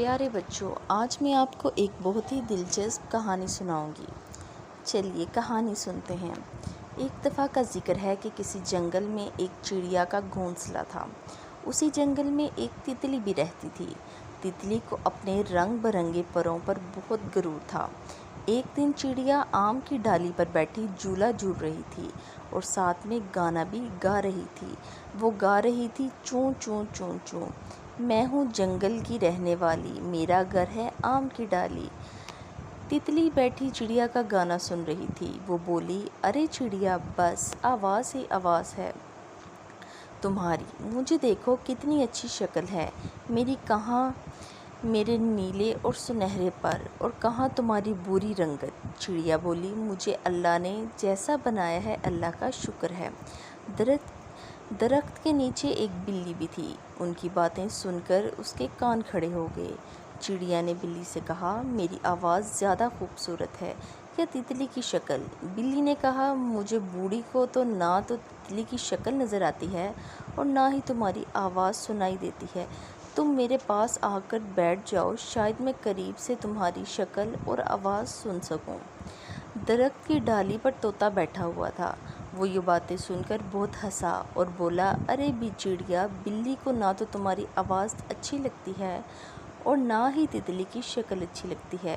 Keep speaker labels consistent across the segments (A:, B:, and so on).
A: پیارے بچوں، آج میں آپ کو ایک بہت ہی دلچسپ کہانی سناؤں گی۔ چلیے کہانی سنتے ہیں۔ ایک دفعہ کا ذکر ہے کہ کسی جنگل میں ایک چڑیا کا گھونسلہ تھا۔ اسی جنگل میں ایک تتلی بھی رہتی تھی۔ تتلی کو اپنے رنگ برنگے پروں پر بہت غرور تھا۔ ایک دن چڑیا آم کی ڈالی پر بیٹھی جھولا جھول رہی تھی اور ساتھ میں گانا بھی گا رہی تھی۔ وہ گا رہی تھی، چوں چوں چوں چوں، میں ہوں جنگل کی رہنے والی، میرا گھر ہے آم کی ڈالی۔ تتلی بیٹھی چڑیا کا گانا سن رہی تھی۔ وہ بولی، ارے چڑیا، بس آواز ہی آواز ہے تمہاری، مجھے دیکھو کتنی اچھی شکل ہے میری، کہاں میرے نیلے اور سنہرے پر، اور کہاں تمہاری بری رنگت۔ چڑیا بولی، مجھے اللہ نے جیسا بنایا ہے اللہ کا شکر ہے۔ درخت کے نیچے ایک بلی بھی تھی۔ ان کی باتیں سن کر اس کے کان کھڑے ہو گئے۔ چڑیا نے بلی سے کہا، میری آواز زیادہ خوبصورت ہے یا تتلی کی شکل؟ بلی نے کہا، مجھے بوڑھی کو تو نہ تو تتلی کی شکل نظر آتی ہے اور نہ ہی تمہاری آواز سنائی دیتی ہے۔ تم میرے پاس آ کر بیٹھ جاؤ، شاید میں قریب سے تمہاری شکل اور آواز سن سکوں۔ درخت کی ڈالی پر طوطا بیٹھا ہوا تھا۔ وہ یہ باتیں سن کر بہت ہنسا اور بولا، ارے بھی چڑیا، بلی کو نہ تو تمہاری آواز اچھی لگتی ہے اور نہ ہی تتلی کی شکل اچھی لگتی ہے۔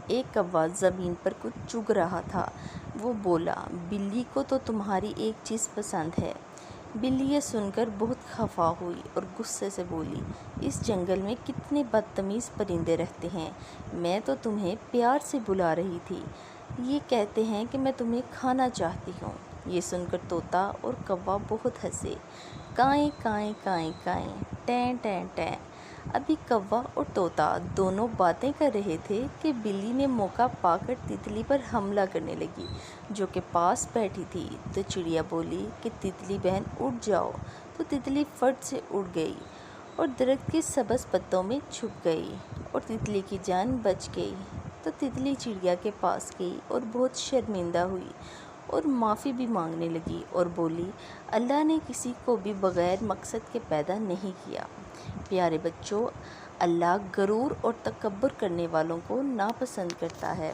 A: ایک کوا زمین پر کچھ چگ رہا تھا۔ وہ بولا، بلی کو تو تمہاری ایک چیز پسند ہے۔ بلی یہ سن کر بہت خفا ہوئی اور غصے سے بولی، اس جنگل میں کتنے بدتمیز پرندے رہتے ہیں، میں تو تمہیں پیار سے بلا رہی تھی، یہ کہتے ہیں کہ میں تمہیں کھانا چاہتی ہوں۔ یہ سن کر طوطا اور کوا بہت ہنسے۔ کائیں کائیں کائیں کائیں، ٹیں ٹیں ٹیں۔ ابھی کوا اور طوطا دونوں باتیں کر رہے تھے کہ بلی نے موقع پا کر تتلی پر حملہ کرنے لگی، جو کہ پاس بیٹھی تھی۔ تو چڑیا بولی کہ تتلی بہن اٹھ جاؤ۔ تو تتلی فٹ سے اڑ گئی اور درخت کے سبز پتوں میں چھپ گئی اور تتلی کی جان بچ گئی۔ تو تتلی چڑیا کے پاس گئی اور بہت شرمندہ ہوئی اور معافی بھی مانگنے لگی اور بولی، اللہ نے کسی کو بھی بغیر مقصد کے پیدا نہیں کیا۔ پیارے بچوں، اللہ غرور اور تکبر کرنے والوں کو ناپسند کرتا ہے۔